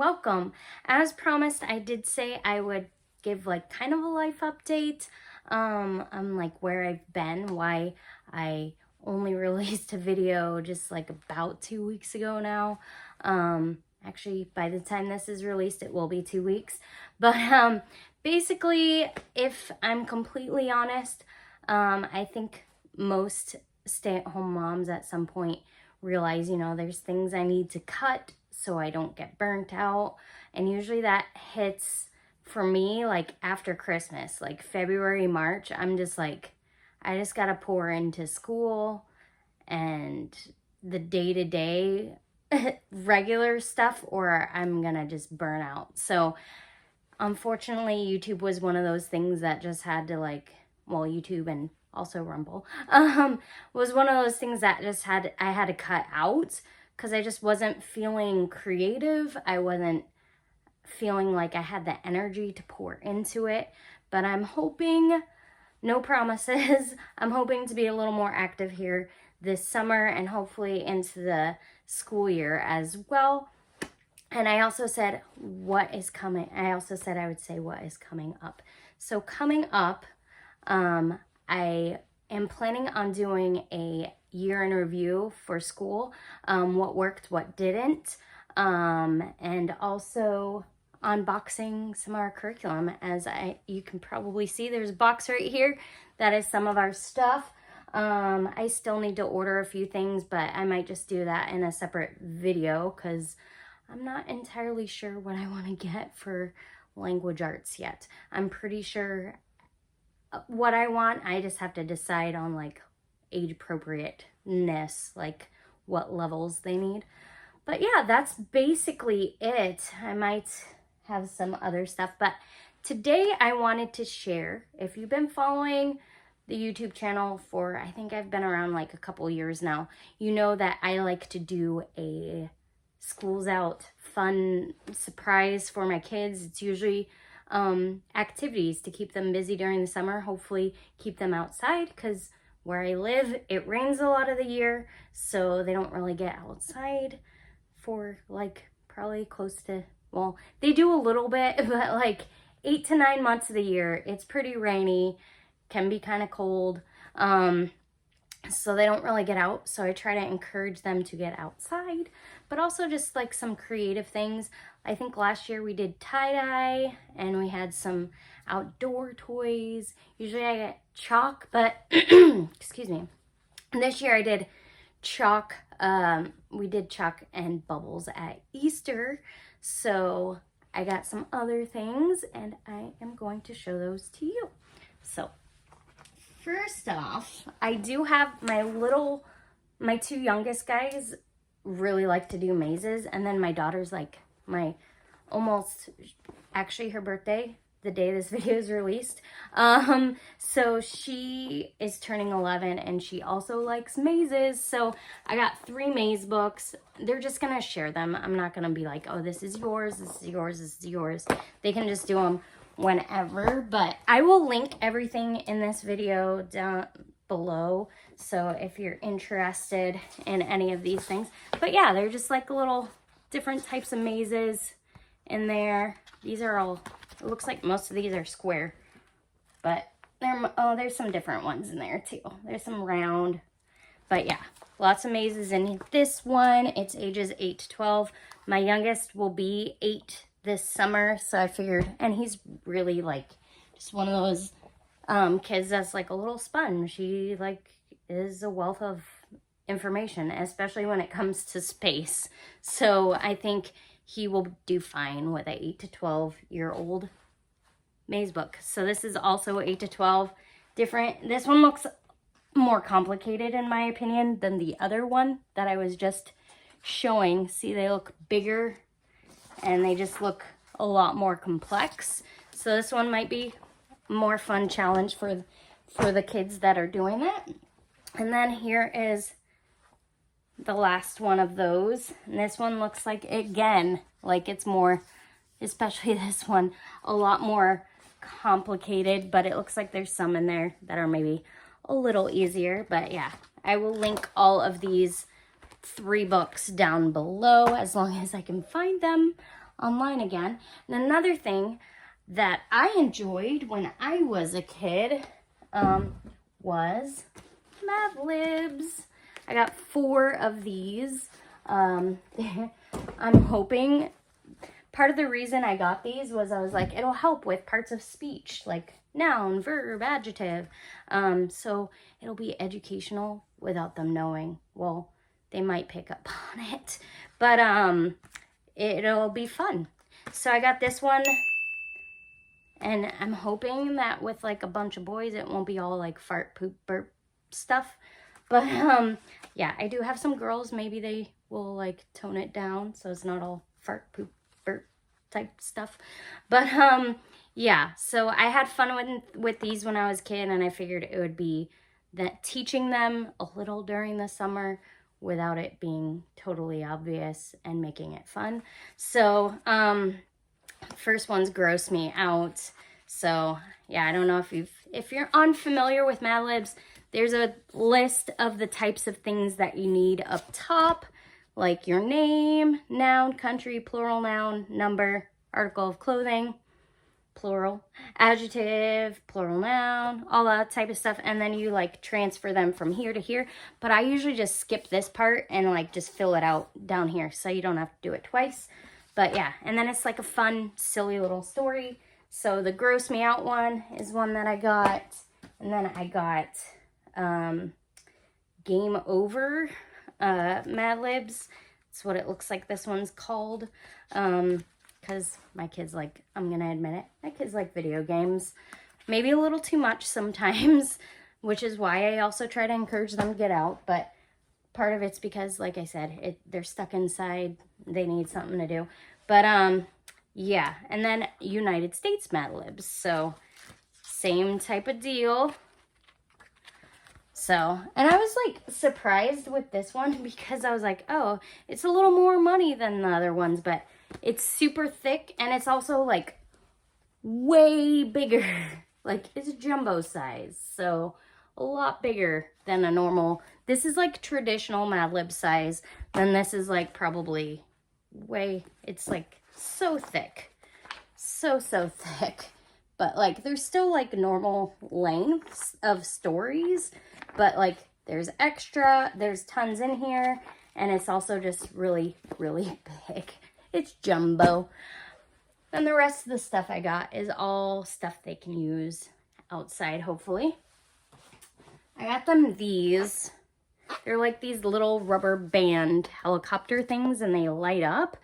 welcome. As promised, I did say I would give like kind of a life update on like where I've been, why I only released a video just like about 2 weeks ago now. Actually, by the time this is released, it will be 2 weeks. But basically, if I'm completely honest, I think most stay-at-home moms at some point realize, you know, there's things I need to cut so I don't get burnt out. And usually that hits for me like after Christmas, like February, March. I'm just like, I just gotta pour into school and the day-to-day regular stuff, or I'm gonna just burn out. So unfortunately, YouTube was one of those things that just had to like, well, YouTube and also Rumble, was one of those things that just I had to cut out because I just wasn't feeling creative. I wasn't feeling like I had the energy to pour into it. But I'm hoping, no promises, I'm hoping to be a little more active here this summer and hopefully into the school year as well. And I also said what is coming. I also said I would say what is coming up. So coming up, I am planning on doing a year in review for school, what worked, what didn't, and also unboxing some of our curriculum. As you can probably see, there's a box right here that is some of our stuff. I still need to order a few things, but I might just do that in a separate video because I'm not entirely sure what I want to get for language arts yet. I'm pretty sure what I want. I just have to decide on like age appropriateness, like what levels they need. But yeah, that's basically it. I might have some other stuff, but today I wanted to share, if you've been following the YouTube channel for, I think I've been around like a couple years now, you know that I like to do a school's out fun surprise for my kids. It's usually activities to keep them busy during the summer, hopefully keep them outside, because where I live, it rains a lot of the year, so they don't really get outside for like probably close to, well, they do a little bit, but like 8 to 9 months of the year, it's pretty rainy, can be kind of cold, so they don't really get out. So I try to encourage them to get outside, but also just like some creative things. I think last year we did tie-dye and we had some outdoor toys. Usually I get chalk, but excuse me. This year I did chalk. We did chalk and bubbles at Easter. So I got some other things and I am going to show those to you. So first off, I do have my two youngest guys really like to do mazes, and then my daughter's like actually her birthday, the day this video is released. So she is turning 11 and she also likes mazes. So I got 3 maze books. They're just gonna share them. I'm not gonna be like, oh, this is yours, this is yours, this is yours. They can just do them whenever, but I will link everything in this video down below, so if you're interested in any of these things. But yeah, they're just like little different types of mazes in there. These are all, it looks like most of these are square, but there's some different ones in there too. There's some round, but yeah, lots of mazes in this one. It's ages 8 to 12. My youngest will be 8 this summer, so I figured, and he's really like just one of those kids that's like a little sponge. He like is a wealth of information, especially when it comes to space. So I think he will do fine with an 8 to 12-year-old maze book. So this is also 8 to 12 different. This one looks more complicated in my opinion than the other one that I was just showing. See, they look bigger and they just look a lot more complex. So this one might be a more fun challenge for the kids that are doing that. And then here is the last one of those. And this one looks like, again, like it's more, especially this one, a lot more complicated, but it looks like there's some in there that are maybe a little easier. But yeah, I will link all of these 3 books down below as long as I can find them online again. And another thing that I enjoyed when I was a kid was Mad Libs. I got 4 of these. I'm hoping part of the reason I got these was I was like, it'll help with parts of speech, like noun, verb, adjective. So it'll be educational without them knowing. Well, they might pick up on it, but it'll be fun. So I got this one, and I'm hoping that with like a bunch of boys, it won't be all like fart, poop, burp stuff. But yeah, I do have some girls. Maybe they will like tone it down so it's not all fart, poop, burp type stuff. But yeah, so I had fun with these when I was a kid, and I figured it would be that teaching them a little during the summer without it being totally obvious and making it fun. So first ones gross me out. So yeah, I don't know if you're unfamiliar with Mad Libs, there's a list of the types of things that you need up top, like your name, noun, country, plural noun, number, article of clothing, plural, adjective, plural noun, all that type of stuff. And then you like transfer them from here to here. But I usually just skip this part and like just fill it out down here so you don't have to do it twice. But yeah, and then it's like a fun, silly little story. So the gross me out one is one that I got. And then I got Game Over Mad Libs. That's what it looks like this one's called. Because my kids like, I'm going to admit it, my kids like video games. Maybe a little too much sometimes, which is why I also try to encourage them to get out. But part of it's because, like I said, they're stuck inside. They need something to do. But, yeah. And then United States Mad Libs. So, same type of deal. So, and I was like surprised with this one because I was like, oh, it's a little more money than the other ones, but it's super thick and it's also like way bigger. Like it's jumbo size. So a lot bigger than a normal. This is like traditional Mad Lib size. Then this is like probably it's like so thick. So thick. But like there's still like normal lengths of stories. But like there's tons in here. And it's also just really, really big. It's jumbo. And the rest of the stuff I got is all stuff they can use outside, hopefully. I got them these. They're like these little rubber band helicopter things, and they light up.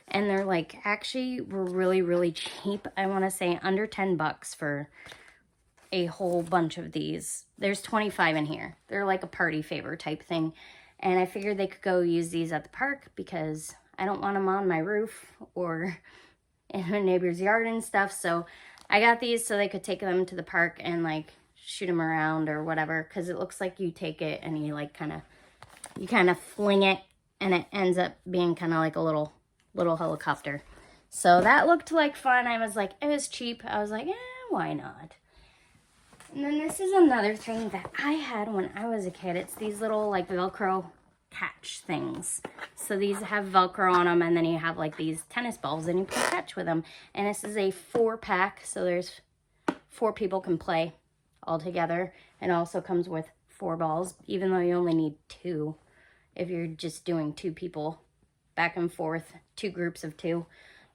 And they're like, actually, were really, really cheap. I want to say under 10 bucks for a whole bunch of these. There's 25 in here. They're like a party favor type thing. And I figured they could go use these at the park because I don't want them on my roof or in my neighbor's yard and stuff. So I got these so they could take them to the park and like shoot them around or whatever. Because it looks like you take it and you like kind of fling it, and it ends up being kind of like a little helicopter. So that looked like fun. I was like, it was cheap. I was like, why not? And then this is another thing that I had when I was a kid. It's these little like Velcro Catch things. So these have Velcro on them, and then you have like these tennis balls and you play catch with them. And this is a 4-pack, so there's 4 people can play all together. And also comes with 4 balls, even though you only need 2 if you're just doing 2 people back and forth, 2 groups of 2.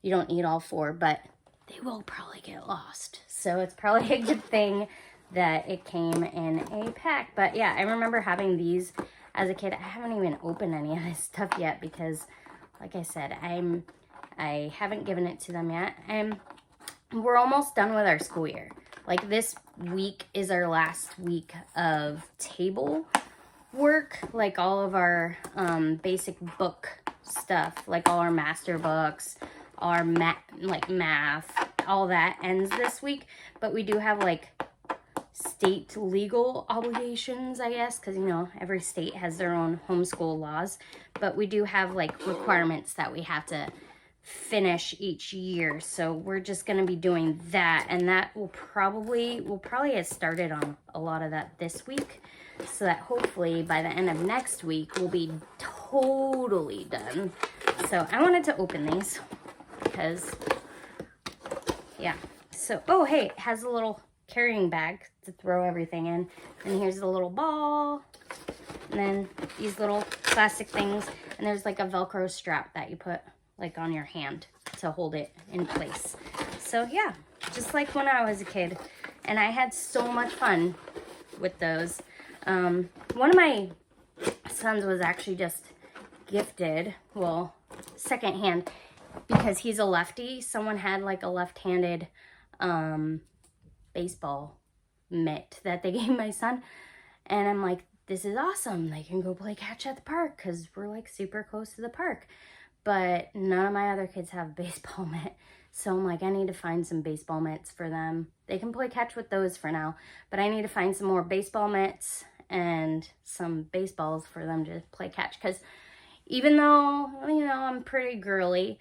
You don't need all 4, but they will probably get lost. So it's probably a good thing that it came in a pack. But yeah, I remember having these as a kid. I haven't even opened any of this stuff yet because, like I said, I haven't given it to them yet. And we're almost done with our school year. Like this week is our last week of table work, like all of our basic book stuff, like all our master books, our math, all that ends this week. But we do have like state legal obligations, I guess, because, you know, every state has their own homeschool laws. But we do have like requirements that we have to finish each year. So we're just going to be doing that, and that we'll probably get started on a lot of that this week. so that hopefully by the end of next week we'll be totally done. So I wanted to open these because, yeah. So, oh, hey, it has a little carrying bag to throw everything in. And here's the little ball. And then these little plastic things. And there's like a Velcro strap that you put like on your hand to hold it in place. So yeah, just like when I was a kid. And I had so much fun with those. One of my sons was actually just gifted, well, secondhand, because he's a lefty. Someone had like a left-handed baseball mitt that they gave my son. And I'm like, this is awesome. They can go play catch at the park because we're like super close to the park. But none of my other kids have a baseball mitt. So I'm like, I need to find some baseball mitts for them. They can play catch with those for now, but I need to find some more baseball mitts and some baseballs for them to play catch. Because even though, you know, I'm pretty girly,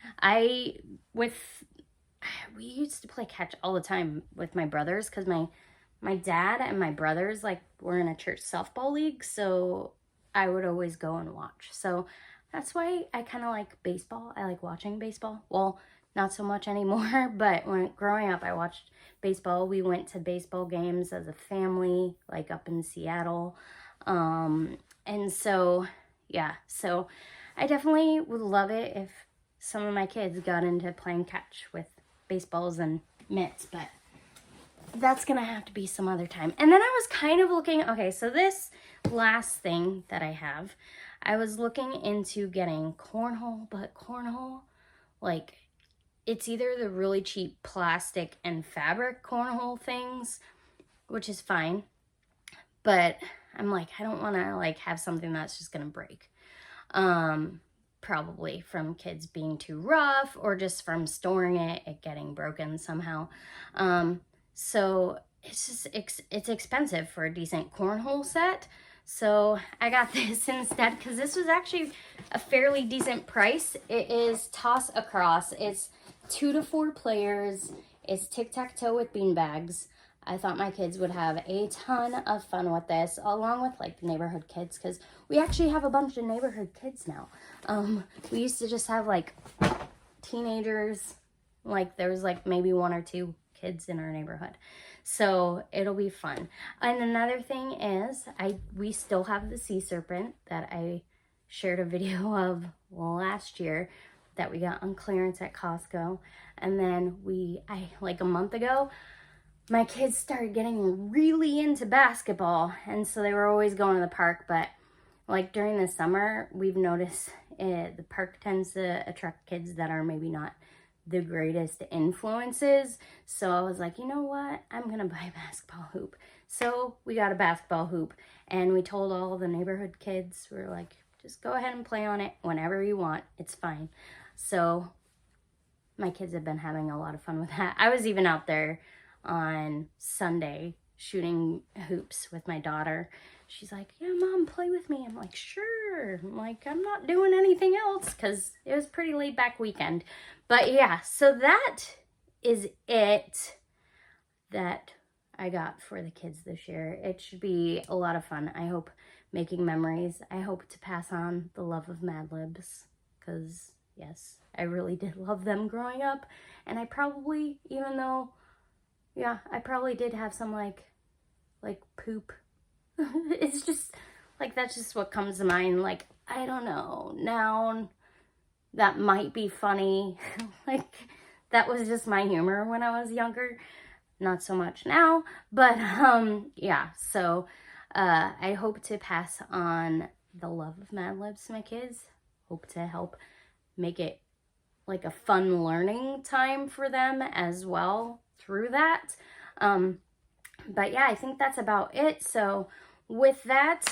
we used to play catch all the time with my brothers because my dad and my brothers, like, were in a church softball league, so I would always go and watch. So that's why I kind of like baseball. I like watching baseball. Well, not so much anymore, but when growing up, I watched baseball. We went to baseball games as a family, like up in Seattle. And so, yeah, so I definitely would love it if some of my kids got into playing catch with baseballs and mitts, but that's gonna have to be some other time. And then I was kind of looking, okay, so this last thing that I have, I was looking into getting cornhole, but cornhole, like, it's either the really cheap plastic and fabric cornhole things, which is fine, but I'm like, I don't want to like have something that's just gonna break. Probably from kids being too rough or just from storing it getting broken somehow. So it's just, it's expensive for a decent cornhole set. So I got this instead because this was actually a fairly decent price. It is toss across. It's 2 to 4 players. It's tic-tac-toe with beanbags. I thought my kids would have a ton of fun with this, along with like the neighborhood kids, because we actually have a bunch of neighborhood kids now. We used to just have like teenagers, like there was like maybe 1 or 2 kids in our neighborhood. So it'll be fun. And another thing is, we still have the sea serpent that I shared a video of last year that we got on clearance at Costco. And then like a month ago, my kids started getting really into basketball, and so they were always going to the park. But like during the summer, we've noticed the park tends to attract kids that are maybe not the greatest influences. So I was like, you know what? I'm gonna buy a basketball hoop. So we got a basketball hoop, and we told all the neighborhood kids, we were like, just go ahead and play on it whenever you want. It's fine. So my kids have been having a lot of fun with that. I was even out there on Sunday shooting hoops with my daughter. She's like, yeah, Mom, play with me. I'm like, sure. I'm like, I'm not doing anything else because it was pretty laid back weekend. But yeah, so that is it that I got for the kids this year. It should be a lot of fun. I hope making memories. I hope to pass on the love of Mad Libs because, yes, I really did love them growing up. And I probably, even though, yeah, I probably did have some like poop. It's just like, that's just what comes to mind. Like, I don't know, now that might be funny. Like, that was just my humor when I was younger. Not so much now, but yeah, so I hope to pass on the love of Mad Libs to my kids. Hope to help make it like a fun learning time for them as well through that. But yeah, I think that's about it. So with that,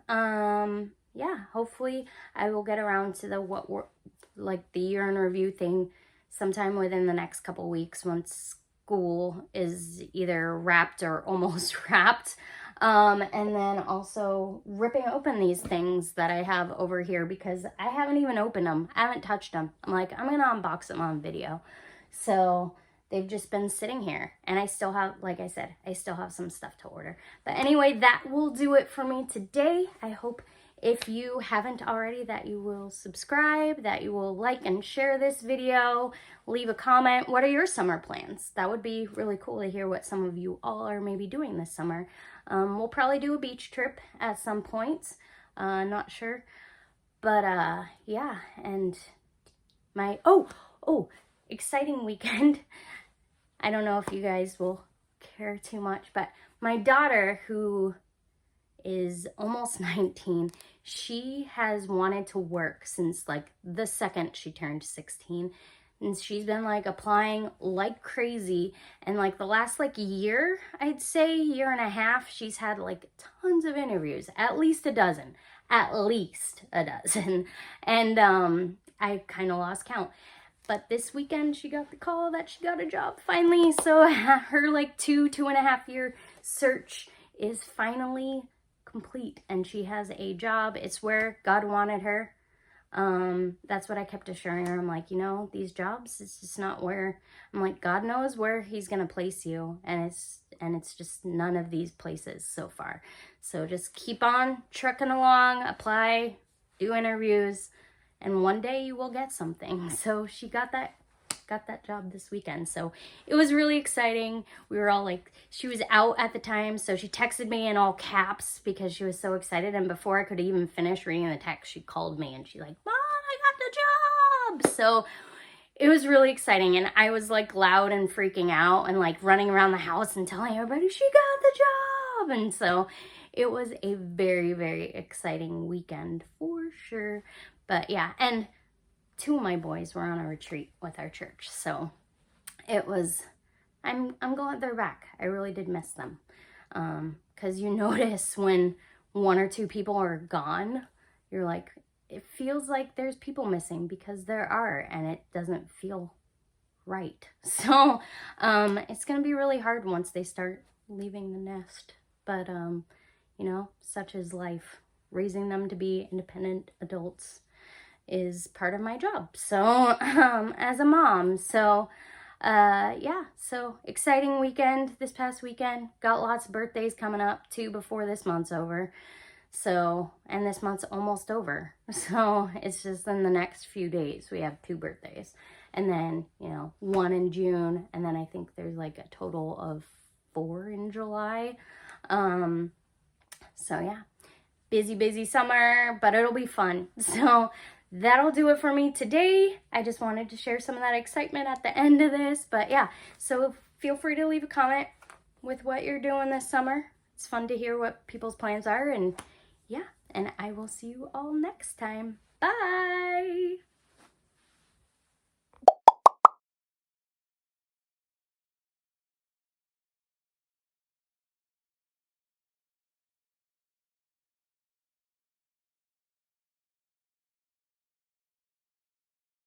yeah, hopefully I will get around to the year in review thing sometime within the next couple weeks once school is either wrapped or almost wrapped. And then also ripping open these things that I have over here because I haven't even opened them. I haven't touched them. I'm like, I'm going to unbox them on video. So they've just been sitting here, and I still have, like I said, I still have some stuff to order. But anyway, that will do it for me today. I hope if you haven't already that you will subscribe, that you will like and share this video, leave a comment. What are your summer plans? That would be really cool to hear what some of you all are maybe doing this summer. We'll probably do a beach trip at some point. Not sure. But yeah, and my, exciting weekend. I don't know if you guys will care too much, but my daughter, who is almost 19, she has wanted to work since like the second she turned 16. And she's been like applying like crazy. And like the last like year, I'd say year and a half, she's had like tons of interviews, at least a dozen. And I kind of lost count. But this weekend she got the call that she got a job finally. So her like 2.5 year search is finally complete, and she has a job. It's where God wanted her. That's what I kept assuring her. I'm like, you know, these jobs, it's just not where, I'm like, God knows where he's going to place you. And it's just none of these places so far. So just keep on trucking along, apply, do interviews, and one day you will get something. So she got that job this weekend. So it was really exciting. We were all like, she was out at the time, so she texted me in all caps because she was so excited. And before I could even finish reading the text, she called me and she's like, Mom, I got the job. So it was really exciting. And I was like loud and freaking out and like running around the house and telling everybody she got the job. And so it was a very, very exciting weekend for sure. But yeah, and 2 of my boys were on a retreat with our church. So it was, I'm glad they're back. I really did miss them. 'Cause you notice when 1 or 2 people are gone, you're like, it feels like there's people missing, because there are, and it doesn't feel right. So it's going to be really hard once they start leaving the nest. But, you know, such is life. Raising them to be independent adults is part of my job. So, as a mom. So, yeah, so exciting weekend this past weekend. Got lots of birthdays coming up too before this month's over. So, and this month's almost over. So it's just in the next few days, we have 2 birthdays. And then, you know, 1 in June. And then I think there's like a total of 4 in July. So yeah, busy summer, but it'll be fun. So that'll do it for me today. I just wanted to share some of that excitement at the end of this. But yeah, so feel free to leave a comment with what you're doing this summer. It's fun to hear what people's plans are. And yeah, and I will see you all next time. Bye!